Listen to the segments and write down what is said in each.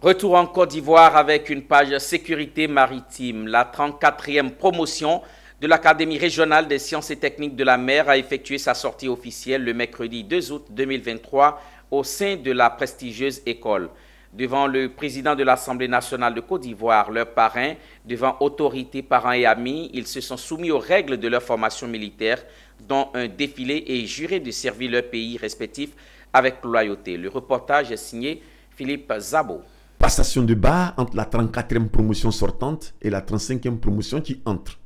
Retour en Côte d'Ivoire avec une page sécurité maritime. La 34e promotion de l'Académie régionale des sciences et techniques de la mer a effectué sa sortie officielle le mercredi 2 août 2023 au sein de la prestigieuse école. Devant le président de l'Assemblée nationale de Côte d'Ivoire, leur parrain, devant autorités, parents et amis, ils se sont soumis aux règles de leur formation militaire, dont un défilé et juré de servir leur pays respectif avec loyauté. Le reportage est signé Philippe Zabo. Passation de barre entre la 34e promotion sortante et la 35e promotion qui entre.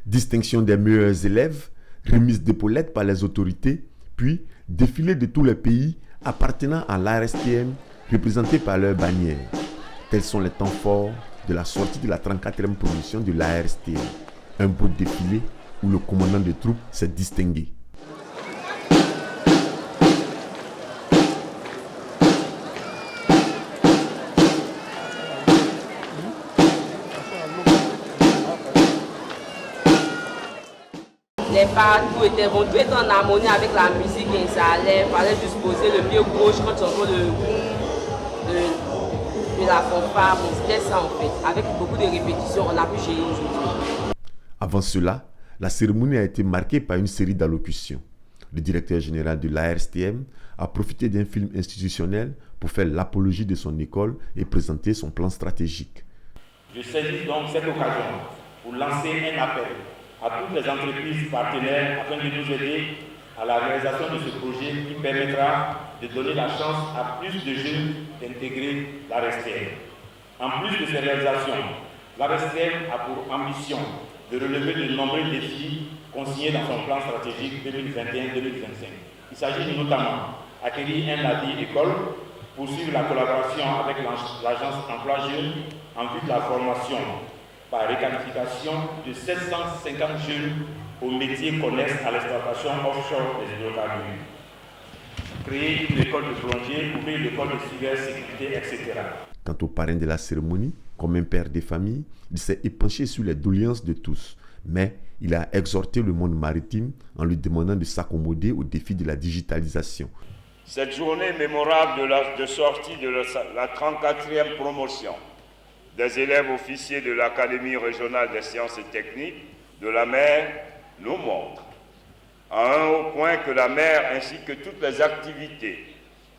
Distinction des meilleurs élèves, remise d'épaulettes par les autorités, puis défilé de tous les pays appartenant à l'ARSTM représentés par leur bannière. Tels sont les temps forts de la sortie de la 34e promotion de l'ARSTM. Un beau défilé où le commandant de troupes s'est distingué. Les pas, tout était bon, tout était en harmonie avec la musique et ça allait, il fallait juste poser le pied gauche quand tu entends le de la fanfare, bon, c'était ça en fait. Avec beaucoup de répétitions, on a pu gérer aujourd'hui. Avant cela, la cérémonie a été marquée par une série d'allocutions. Le directeur général de l'ARSTM a profité d'un film institutionnel pour faire l'apologie de son école et présenter son plan stratégique. Je saisis donc cette occasion pour lancer un appel à toutes les entreprises partenaires afin de nous aider à la réalisation de ce projet qui permettra de donner la chance à plus de jeunes d'intégrer l'ARSTM. En plus de ces réalisations, l'ARSTM a pour ambition de relever de nombreux défis consignés dans son plan stratégique 2021-2025. Il s'agit notamment d'acquérir un navire école, poursuivre la collaboration avec l'agence Emploi Jeunes en vue de la formation par requalification de 750 jeunes aux métiers connexes à l'exploitation offshore des hydrocarbures. Créer une école de plongée, ouvrir une école de cybersécurité, etc. Quant au parrain de la cérémonie, comme un père des familles, il s'est épanché sur les doléances de tous. Mais il a exhorté le monde maritime en lui demandant de s'accommoder aux défis de la digitalisation. Cette journée mémorable de sortie de la 34e promotion des élèves officiers de l'Académie régionale des sciences et techniques de la mer nous montre à un haut point que la mer ainsi que toutes les activités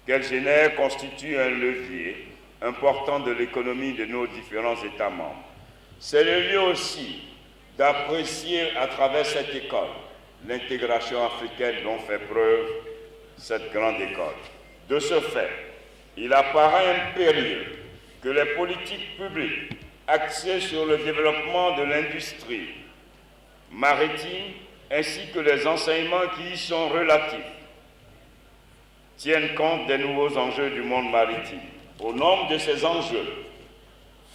qu'elle génère constituent un levier important de l'économie de nos différents États membres. C'est le lieu aussi d'apprécier à travers cette école l'intégration africaine dont fait preuve cette grande école. De ce fait, il apparaît impérieux que les politiques publiques axées sur le développement de l'industrie maritime ainsi que les enseignements qui y sont relatifs tiennent compte des nouveaux enjeux du monde maritime. Au nombre de ces enjeux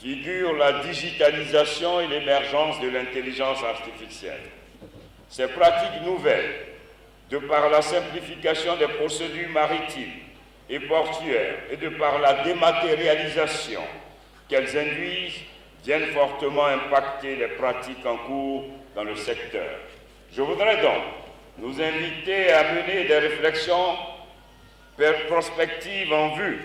figurent la digitalisation et l'émergence de l'intelligence artificielle. Ces pratiques nouvelles, de par la simplification des procédures maritimes et portuaires et de par la dématérialisation qu'elles induisent, viennent fortement impacter les pratiques en cours dans le secteur. Je voudrais donc nous inviter à mener des réflexions prospectives en vue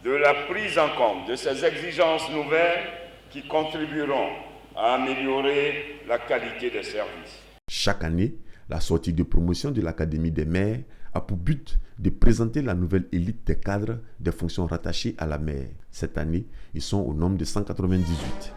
de la prise en compte de ces exigences nouvelles qui contribueront à améliorer la qualité des services. Chaque année, la sortie de promotion de l'Académie des mers a pour but de présenter la nouvelle élite des cadres des fonctions rattachées à la mer. Cette année, ils sont au nombre de 198.